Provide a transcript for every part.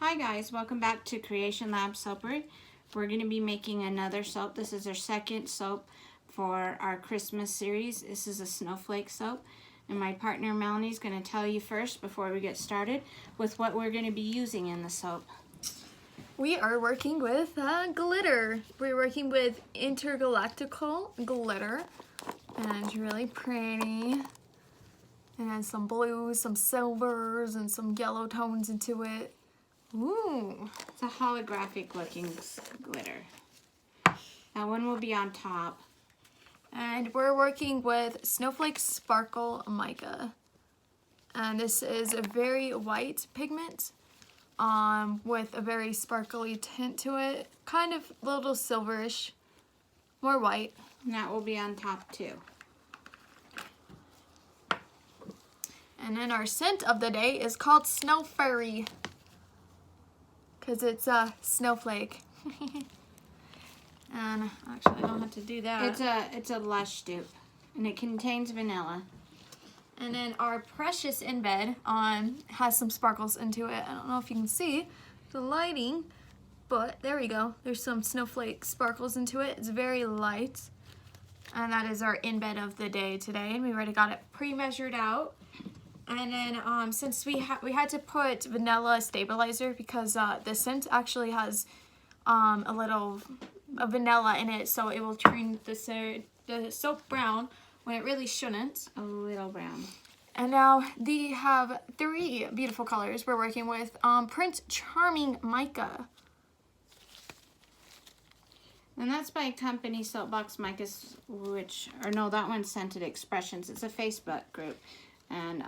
Hi guys, welcome back to Creation Lab Soapware. We're going to be making another soap. This is our second soap for our Christmas series. This is a snowflake soap. And my partner Melanie is going to tell you first, before we get started, with what we're going to be using in the soap. We are working with glitter. We're working with intergalactical glitter. And it's really pretty. And then some blues, some silvers, and some yellow tones into it. Ooh. It's a holographic looking glitter. That one will be on top. And we're working with Snowflake Sparkle Mica. And this is a very white pigment with a very sparkly tint to it. Kind of a little silverish, more white. And that will be on top too. And then our scent of the day is called Snow Fairy, because it's a snowflake. And actually, I don't have to do that. It's a Lush dupe, and it contains vanilla. And then our precious in bed has some sparkles into it. I don't know if you can see the lighting, but there we go. There's some snowflake sparkles into it. It's very light, and that is our in bed of the day today. And we already got it pre-measured out. And then since we had to put vanilla stabilizer because the scent actually has a little vanilla in it, so it will turn the soap brown when it really shouldn't. A little brown. And now they have 3 beautiful colors we're working with. Print Charming Mica. And that's by Company Soapbox Micas, that one's Scented Expressions. It's a Facebook group. And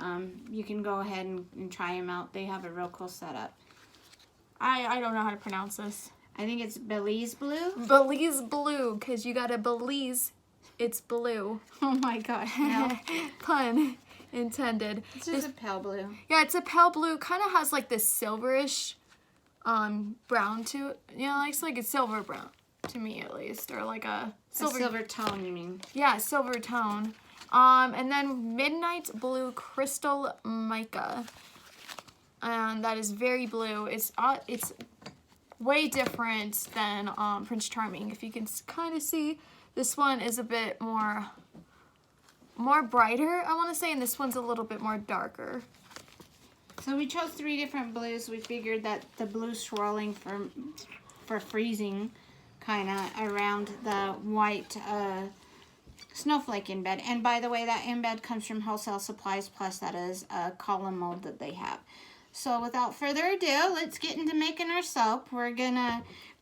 you can go ahead and try them out. They have a real cool setup. I don't know how to pronounce this. I think it's Belize Blue. Belize Blue, because you gotta Belize, it's blue. Oh my gosh, no. Pun intended. It's just a pale blue. Yeah, it's a pale blue. Kind of has like this silverish brown to it. Yeah, it's like a silver brown, to me at least. Or like a silver tone, you mean? Yeah, silver tone. And then Midnight Blue Crystal Mica, and that is very blue. It's way different than Prince Charming. If you can kind of see, this one is a bit more brighter, I want to say, and this one's a little bit more darker. So we chose 3 different blues. We figured that the blue swirling for freezing, kind of around the white snowflake in bed. And by the way, that in bed comes from Wholesale Supplies, plus that is a column mold that they have. So without further ado, let's get into making our soap. We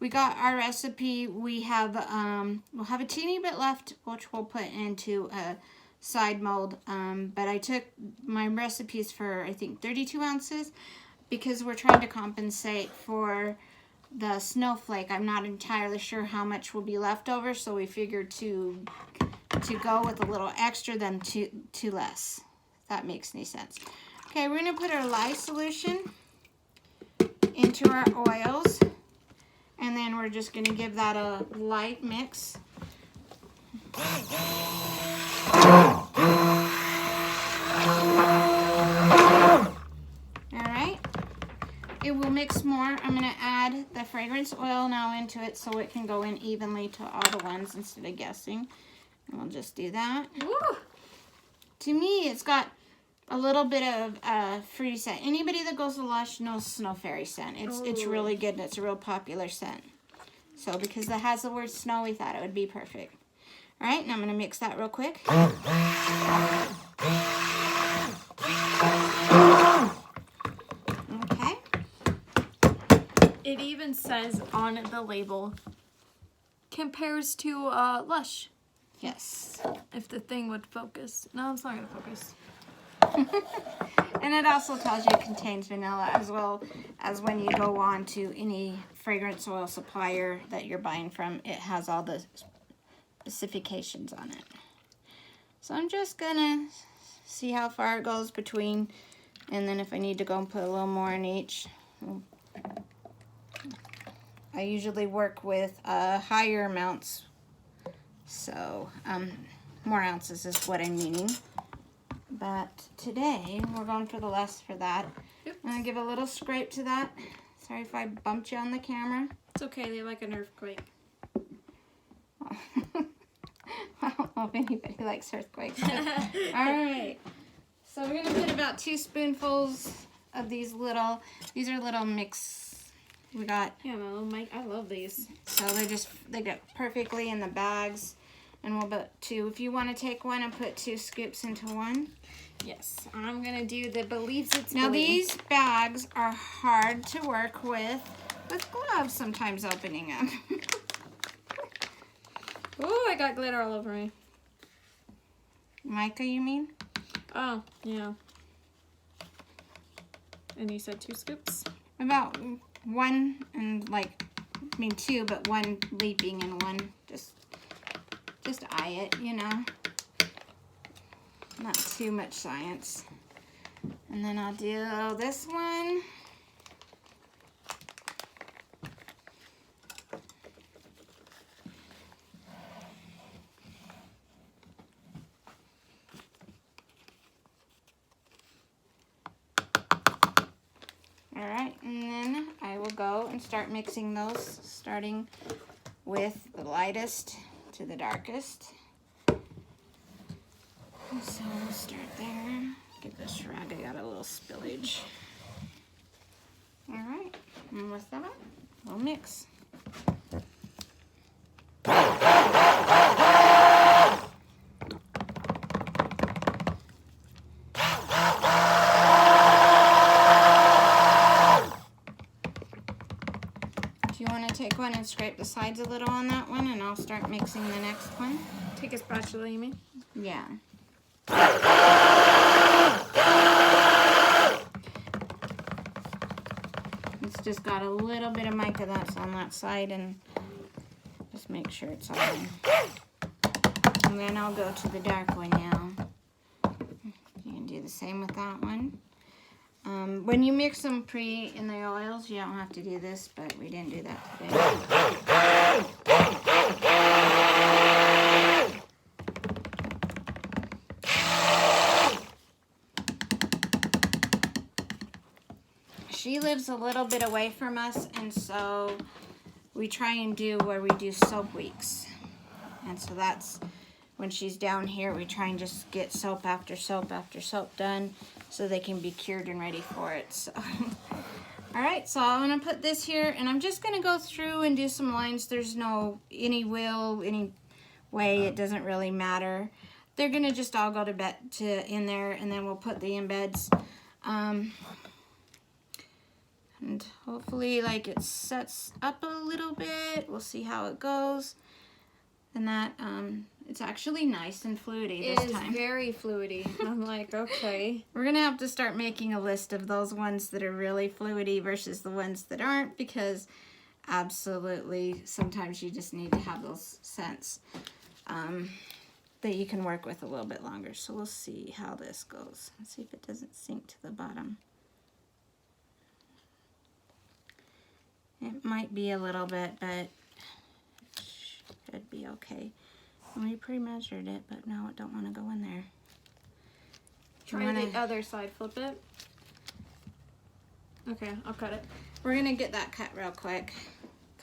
got our recipe. We'll have a teeny bit left, which we'll put into a side mold. But I took my recipes for, I think, 32 ounces because we're trying to compensate for the snowflake. I'm not entirely sure how much will be left over, so we figured to go with a little extra than two less, if that makes any sense. Okay, we're going to put our lye solution into our oils, and then we're just going to give that a light mix. Alright, it will mix more. I'm going to add the fragrance oil now into it so it can go in evenly to all the ones instead of guessing. And we'll just do that. Woo. To me, it's got a little bit of fruity scent. Anybody that goes to Lush knows Snow Fairy scent. It's really good, and it's a real popular scent. So because it has the word snow, we thought it would be perfect. All right, now I'm going to mix that real quick. Okay. It even says on the label, compares to Lush. Yes. If the thing would focus. No, it's not going to focus. And it also tells you it contains vanilla, as well as when you go on to any fragrance oil supplier that you're buying from, it has all the specifications on it. So I'm just going to see how far it goes between, and then if I need to go and put a little more in each. I usually work with higher amounts. So, more ounces is what I'm meaning. But today, we're going for the less for that. Oops. I'm going to give a little scrape to that Sorry if I bumped you on the camera. It's okay, they like an earthquake. I don't know if anybody likes earthquakes. Alright. So we're going to put about 2 spoonfuls of these are little mix. We got. Yeah, Mike, I love these. So they get perfectly in the bags. And we'll put 2. If you want to take one and put 2 scoops into one. Yes, I'm going to do the Believes It's Now Blue. these bags are hard to work with gloves sometimes opening them. Oh, I got glitter all over me. Micah, you mean? Oh, yeah. And you said 2 scoops? About 1 and 2, but 1 leaping and 1 just eye it, you know. Not too much science. And then I'll do this one. Alright, and then I will go and start mixing those, starting with the lightest to the darkest. So we'll start there. Get this rag, I got a little spillage. Alright, and with that, we'll mix. Do you want to take one and scrape the sides a little on that one, and I'll start mixing the next one? Take a spatula, you mean? Yeah. It's just got a little bit of mica that's on that side, and just make sure it's all in. And then I'll go to the dark one now. You can do the same with that one. When you mix them in the oils, you don't have to do this, but we didn't do that today. She lives a little bit away from us, and so we try and do where we do soap weeks. And so that's when she's down here, we try and just get soap after soap after soap done so they can be cured and ready for it. So, all right, so I'm gonna put this here, and I'm just gonna go through and do some lines. There's no any way, it doesn't really matter. They're gonna just all go in there, and then we'll put the embeds. And hopefully it sets up a little bit. We'll see how it goes. And that, it's actually nice and fluidy this time. It is very fluidy. I'm like, okay. We're going to have to start making a list of those ones that are really fluidy versus the ones that aren't, because absolutely sometimes you just need to have those scents that you can work with a little bit longer. So we'll see how this goes. Let's see if it doesn't sink to the bottom. It might be a little bit, but it should be okay. We pre-measured it, but now it don't want to go in there. Try the other side, flip it. Okay, I'll cut it. We're going to get that cut real quick.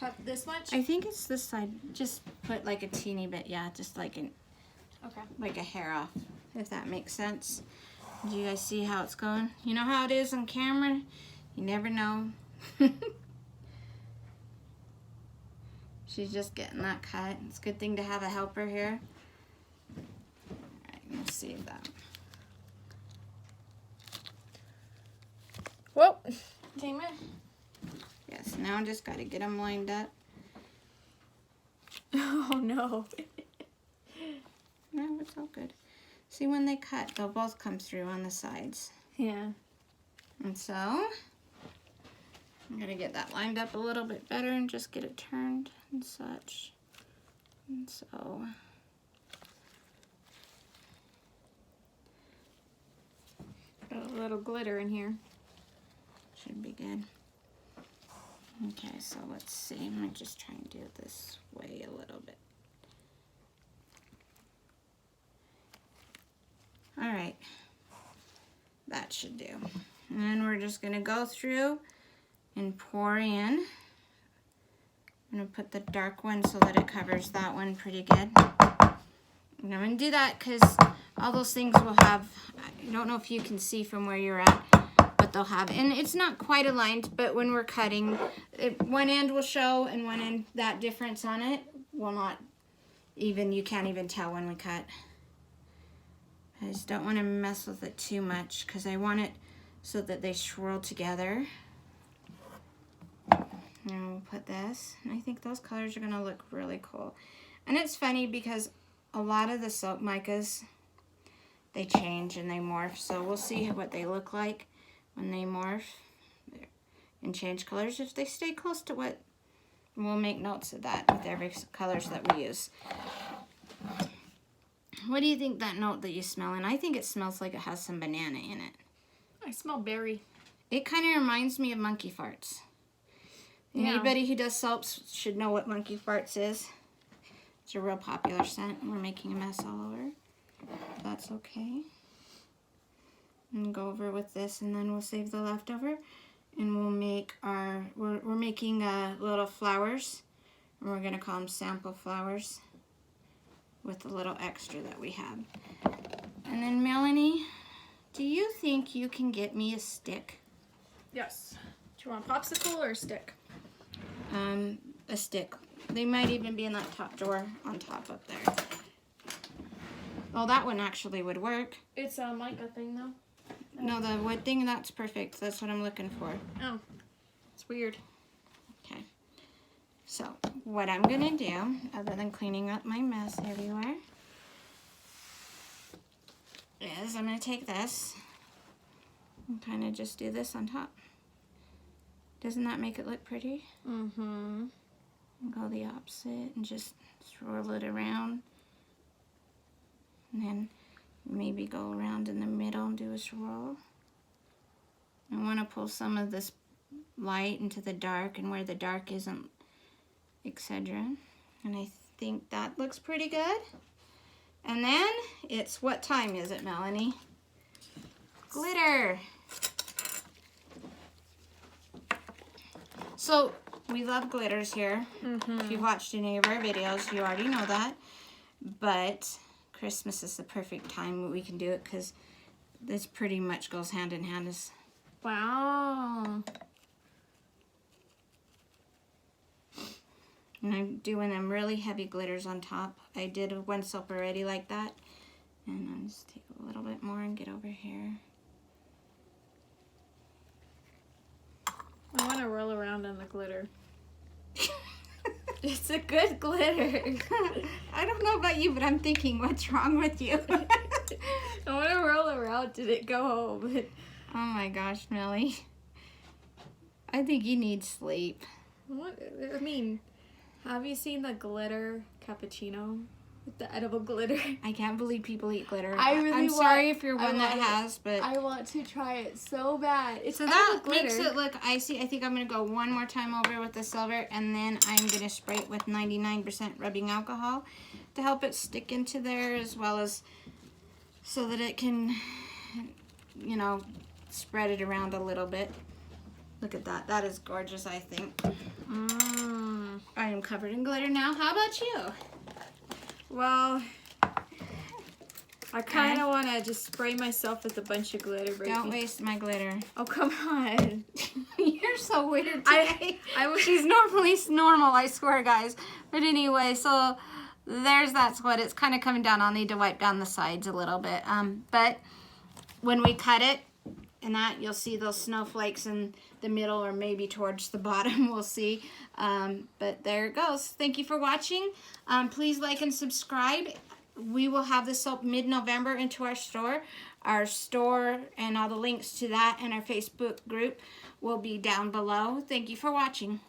Cut this much? I think it's this side. Just put a teeny bit, yeah, just okay, like a hair off, if that makes sense. Do you guys see how it's going? You know how it is on camera? You never know. She's just getting that cut. It's a good thing to have a helper here. Alright, let's see that. Whoa! Came in. Yes, now I just got to get them lined up. Oh no. No, it's all good. See, when they cut, they'll both come through on the sides. Yeah. And so, I'm going to get that lined up a little bit better and just get it turned and such. And so, got a little glitter in here. should be good. Okay, so let's see. I'm going to just try and do it this way a little bit. Alright, that should do. And then we're just going to go through and pour in. I'm going to put the dark one so that it covers that one pretty good. And I'm going to do that because all those things will have, I don't know if you can see from where you're at, but they'll have, and it's not quite aligned, but when we're cutting, one end will show and one end, that difference on it will not even, you can't even tell when we cut. I just don't want to mess with it too much because I want it so that they swirl together. And we'll put this, and I think those colors are going to look really cool. And it's funny because a lot of the soap micas, they change and they morph, so we'll see what they look like when they morph and change colors. If they stay close to what, we'll make notes of that with every colors that we use. What do you think that note that you smell? And I think it smells like it has some banana in it. I smell berry. It kind of reminds me of monkey farts. Yeah. Anybody who does soaps should know what monkey farts is. It's a real popular scent. We're making a mess all over. That's okay. And go over with this, and then we'll save the leftover. And we'll make our, we're making little flowers. And we're going to call them sample flowers with the little extra that we have. And then Melanie, do you think you can get me a stick? Yes. Do you want a popsicle or a stick? A stick. They might even be in that top drawer on top up there. Oh, that one actually would work. It's a mica thing though. No, the wood thing, that's perfect. That's what I'm looking for. Oh, it's weird. Okay. So, what I'm going to do, other than cleaning up my mess everywhere, is I'm going to take this and kind of just do this on top. Doesn't that make it look pretty? Mm-hmm. And go the opposite and just swirl it around. And then maybe go around in the middle and do a swirl. I want to pull some of this light into the dark and where the dark isn't, etc. And I think that looks pretty good. And then it's, what time is it, Melanie? Glitter. So we love glitters here. Mm-hmm. If you've watched any of our videos, you already know that. But Christmas is the perfect time we can do it because this pretty much goes hand in hand. Wow. And I'm doing them really heavy glitters on top. I did one soap already like that. And I'll just take a little bit more and get over here. I want to roll around in the glitter. It's a good glitter. I don't know about you, but I'm thinking, what's wrong with you? I want to roll around till it go home. Oh my gosh, Melly. I think you need sleep. What? I mean, have you seen the glitter cappuccino? With the edible glitter? I can't believe people eat glitter. I'm sorry if you're one that has, but I want to try it so bad. It's so edible that glitter. makes it look icy. I think I'm going to go one more time over with the silver, and then I'm going to spray it with 99% rubbing alcohol to help it stick into there, as well as so that it can, you know, spread it around a little bit. Look at that. That is gorgeous, I think. I am covered in glitter now. How about you? Well, I kind of want to just spray myself with a bunch of glitter. Don't waste my glitter. Oh, come on. You're so weird today. She's normally normal, I swear, guys. But anyway, so that's what it's kind of coming down. I'll need to wipe down the sides a little bit. But when we cut it, and that, you'll see those snowflakes in the middle or maybe towards the bottom. We'll see. But there it goes. Thank you for watching. Please like and subscribe. We will have this soap mid-November into our store. Our store and all the links to that and our Facebook group will be down below. Thank you for watching.